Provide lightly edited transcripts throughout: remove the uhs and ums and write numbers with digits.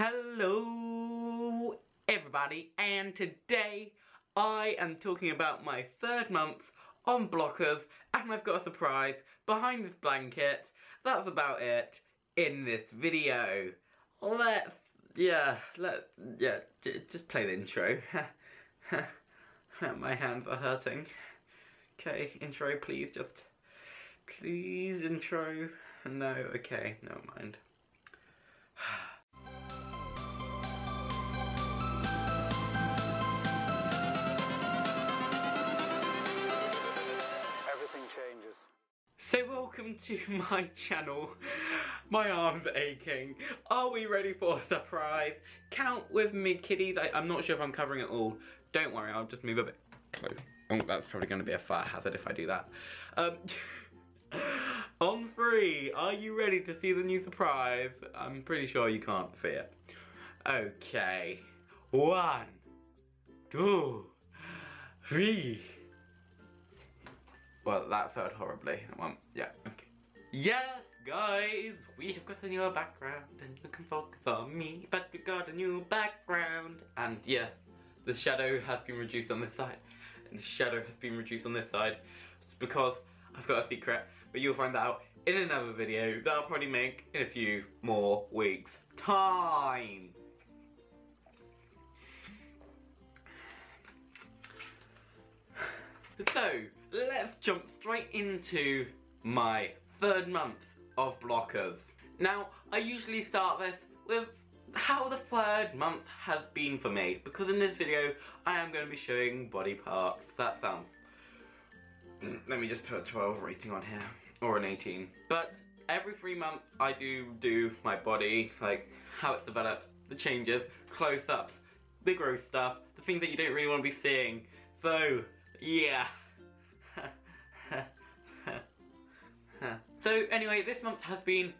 Hello everybody, and today I am talking about my third month on blockers, and I've got a surprise behind this blanket. That's about it in this video. Just play the intro. My hands are hurting. Okay, intro please, please intro. No, okay, never mind. Changes. So welcome to my channel. My arm's aching. Are we ready for a surprise? Count with me, kiddies. I'm not sure if I'm covering it all. Don't worry, I'll just move a bit close. Oh, that's probably going to be a fire hazard if I do that. On 3, are you ready to see the new surprise? I'm pretty sure you can't see it. Okay. 1, 2, 3. Well, that felt horribly. Yeah, okay. Yes, guys, we have got a new background, and you can focus on me, but we got a new background. And yes, the shadow has been reduced on this side, and the shadow has been reduced on this side. It's because I've got a secret, but you'll find that out in another video that I'll probably make in a few more weeks' time. So, let's jump straight into my third month of blockers. Now, I usually start this with how the third month has been for me, because in this video, I am going to be showing body parts. That sounds... Let me just put a 12 rating on here, or an 18. But every 3 months, I do my body, like how it's developed, the changes, close-ups, the growth stuff, the things that you don't really want to be seeing. So, yeah. So anyway, this month has been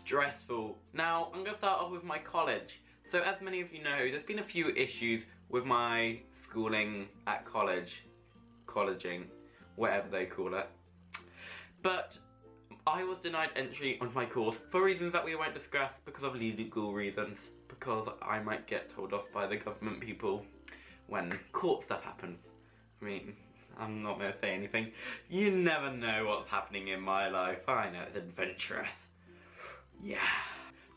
stressful. Now, I'm gonna start off with my college. So as many of you know, there's been a few issues with my schooling at college. Colleging, whatever they call it. But I was denied entry on my course for reasons that we won't discuss because of legal reasons. Because I might get told off by the government people when court stuff happens. I mean, I'm not going to say anything. You never know what's happening in my life. I know, it's adventurous. Yeah.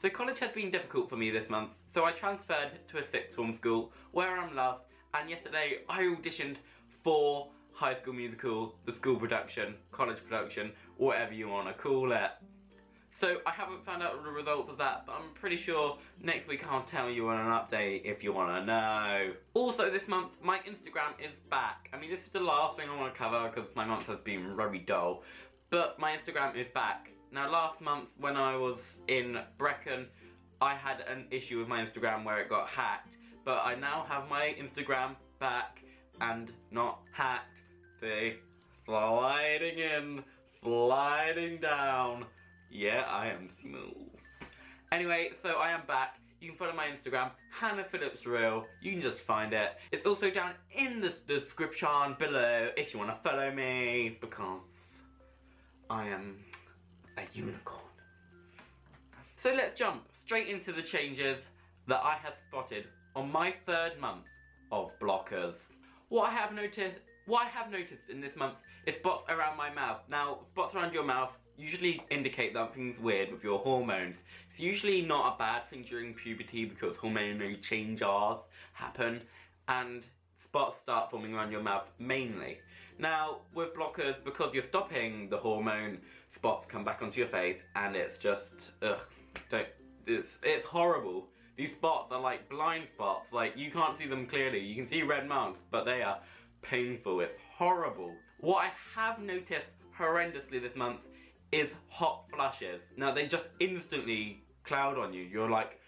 So college has been difficult for me this month, so I transferred to a sixth form school where I'm loved, and yesterday I auditioned for High School Musical, the school production, college production, whatever you want to call it. So I haven't found out the results of that, but I'm pretty sure next week I'll tell you on an update if you want to know. Also this month, my Instagram is back. I mean, this is the last thing I want to cover because my month has been very dull. But my Instagram is back. Now last month when I was in Brecon, I had an issue with my Instagram where it got hacked. But I now have my Instagram back and not hacked. See? Sliding in, sliding down. Yeah, I am smooth. Anyway, so I am back. You can follow my Instagram, Phillips Real. You can just find it. It's also down in the description below if you want to follow me, because I am a unicorn. So let's jump straight into the changes that I have spotted on my third month of blockers. What I have noticed in this month is spots around my mouth. Now, spots around your mouth usually indicate that something's weird with your hormones. It's usually not a bad thing during puberty because hormonal changes happen and spots start forming around your mouth mainly. Now, with blockers, because you're stopping the hormone, spots come back onto your face and it's just, it's horrible. These spots are like blind spots, like you can't see them clearly. You can see red marks, but they are painful. It's horrible. What I have noticed horrendously this month is hot flushes. Now they just instantly cloud on you. You're like,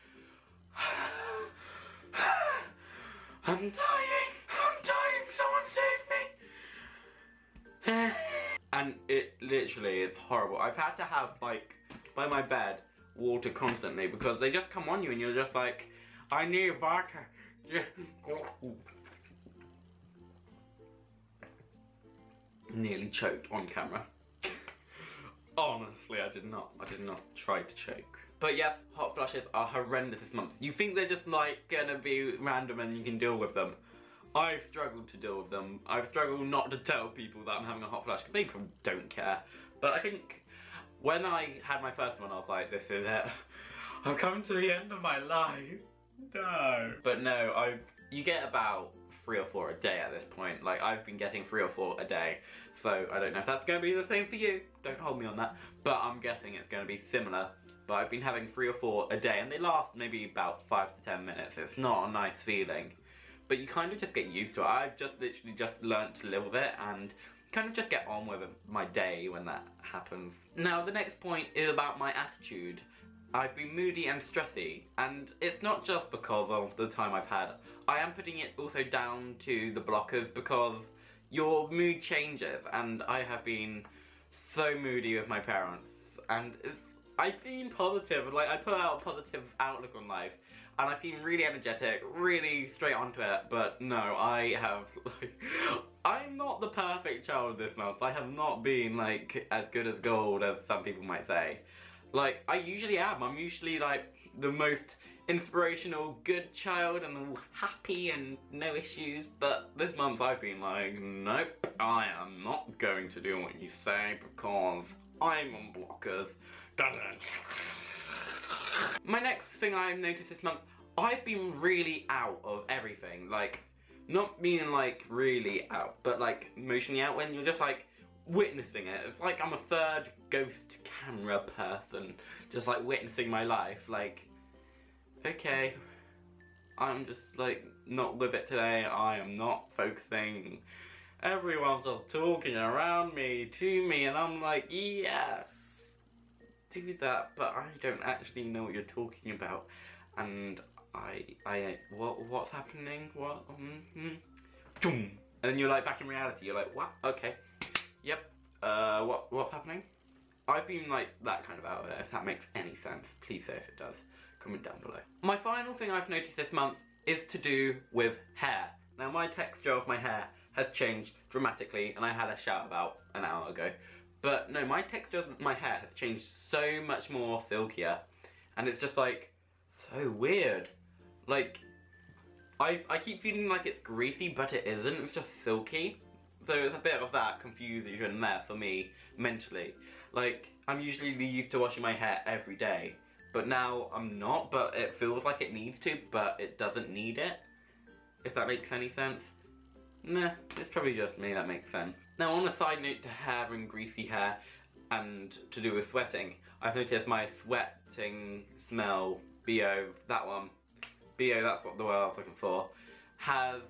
I'm dying, someone save me. And it literally is horrible. I've had to have, like, by my bed, water constantly because they just come on you and you're just like, I need water. Nearly choked on camera. Honestly, I did not try to choke, But yes, hot flushes are horrendous this month. You think they're just like gonna be random and you can deal with them. I've struggled to deal with them. I've struggled not to tell people that I'm having a hot flush because they probably don't care. But I think when I had my first one, I was like, this is it. I'm coming to the end of my life. No. But no, you get about 3 or 4 a day at this point. Like, I've been getting 3 or 4 a day. So I don't know if that's going to be the same for you. Don't hold me on that. But I'm guessing it's going to be similar. But I've been having 3 or 4 a day, and they last maybe about 5 to 10 minutes. It's not a nice feeling. But you kind of just get used to it. I've just literally just learnt to live with it and kind of just get on with my day when that happens. Now, the next point is about my attitude. I've been moody and stressy, and it's not just because of the time I've had. I am putting it also down to the blockers because your mood changes, and I have been so moody with my parents, and I seem positive, like I put out a positive outlook on life, and I seem really energetic, really straight onto it, but no, I have, like, I'm not the perfect child this month. I have not been, like, as good as gold as some people might say. Like, I usually am. I'm usually, like, the most inspirational, good child and happy and no issues, but this month I've been like, nope, I am not going to do what you say because I'm on blockers. My next thing I've noticed this month, I've been really out of everything. Like, not meaning like really out, but like emotionally out when you're just like witnessing it. It's like I'm a third ghost camera person, just like witnessing my life. Like, okay, I'm just like not with it today. I am not focusing. Everyone's just talking around me, to me, and I'm like, yes, do that, but I don't actually know what you're talking about. And what's happening? What? And then you're like back in reality. You're like, what? Okay. Yep. What's happening? I've been like that kind of out of it. If that makes any sense, please say if it does. Comment down below. My final thing I've noticed this month is to do with hair. Now, my texture of my hair has changed dramatically, and I had a shout about an hour ago. But no, my texture of my hair has changed so much more silkier, and it's just like so weird. Like, I keep feeling like it's greasy, but it isn't. It's just silky. So it's a bit of that confusion there for me mentally. Like, I'm usually used to washing my hair every day, but now I'm not, but it feels like it needs to, but it doesn't need it. If that makes any sense. Nah, it's probably just me that makes sense. Now, on a side note to hair and greasy hair, and to do with sweating, I've noticed my sweating smell, BO, that one, BO, that's what the word I was looking for, has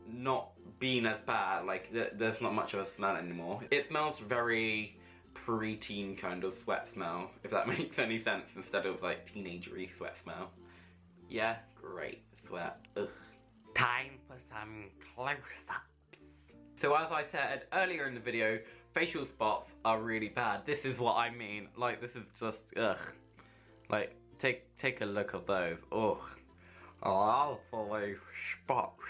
not been as bad. Like, there's not much of a smell anymore. It smells very preteen kind of sweat smell, if that makes any sense, instead of like teenagery sweat smell. Yeah, great sweat. Ugh. Time for some close-ups. So as I said earlier in the video, facial spots are really bad. This is what I mean. Like, this is just, ugh. Like, take a look at those. Ugh. Absolute spots.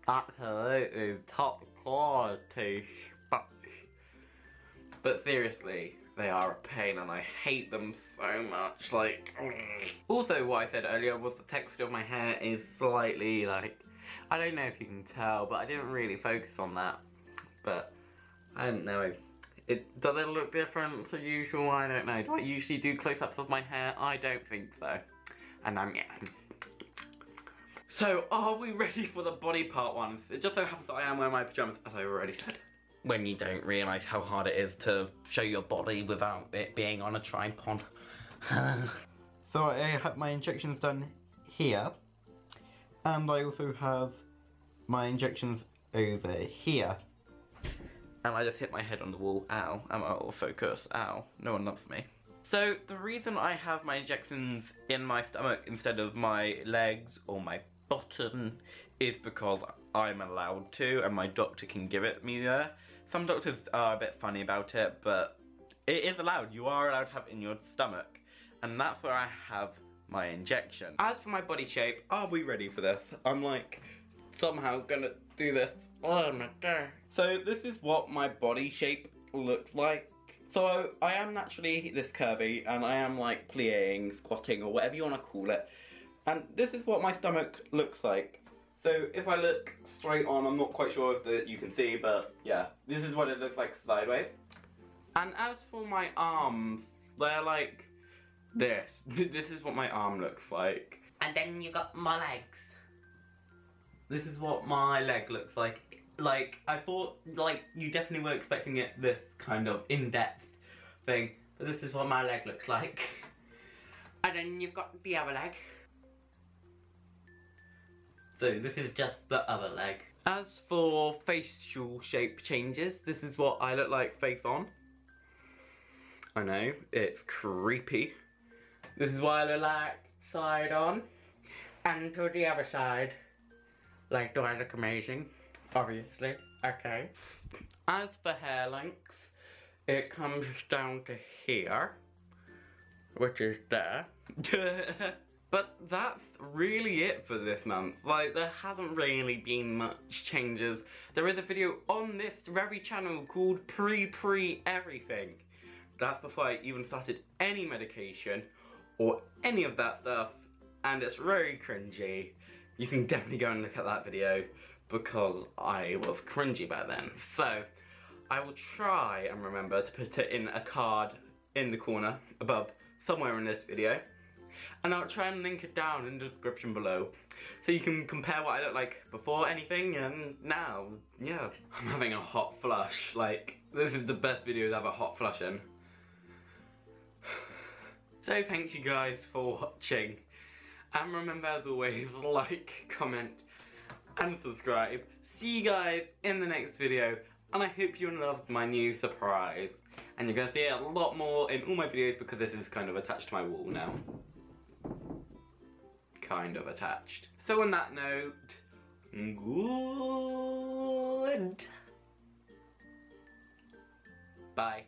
Absolutely top quality spots. But seriously, they are a pain and I hate them so much. Like, ugh. Also, what I said earlier was the texture of my hair is slightly like, I don't know if you can tell, but I didn't really focus on that. But I don't know. Does it look different to usual? I don't know. Do I usually do close-ups of my hair? I don't think so. And yeah. So, are we ready for the body part ones? It just so happens that I am wearing my pyjamas, as I already said. When you don't realise how hard it is to show your body without it being on a tripod. So I have my injections done here, and I also have my injections over here. And I just hit my head on the wall. Ow, I'm out of focus. Ow, no one loves me. So the reason I have my injections in my stomach instead of my legs or my bottom is because I'm allowed to, and my doctor can give it me there. Some doctors are a bit funny about it, but it is allowed. You are allowed to have it in your stomach, and that's where I have my injection. As for my body shape, are we ready for this? I'm like somehow gonna do this. Oh my god. So this is what my body shape looks like. So I am naturally this curvy, and I am like plieing, squatting, or whatever you want to call it. And this is what my stomach looks like. So if I look straight on, I'm not quite sure if you can see, but yeah, this is what it looks like sideways. And as for my arms, they're like this. This is what my arm looks like. And then you got my legs. This is what my leg looks like. Like, I thought, like, you definitely were expecting it this kind of in-depth thing, but this is what my leg looks like. And then you've got the other leg. So this is just the other leg. As for facial shape changes, this is what I look like face on. I know, it's creepy. This is what I look like side on. And to the other side. Like, do I look amazing? Obviously. Okay. As for hair length, it comes down to here. Which is there. But that's really it for this month. Like, there hasn't really been much changes. There is a video on this very channel called Pre-Everything. That's before I even started any medication or any of that stuff. And it's very cringy. You can definitely go and look at that video because I was cringy back then. So, I will try and remember to put it in a card in the corner above somewhere in this video. And I'll try and link it down in the description below. So you can compare what I look like before anything and now. Yeah. I'm having a hot flush. Like, this is the best video to have a hot flush in. So thank you guys for watching. And remember, as always, like, comment, and subscribe. See you guys in the next video. And I hope you loved my new surprise. And you're going to see it a lot more in all my videos because this is kind of attached to my wall now. Kind of attached. So on that note, good. Bye.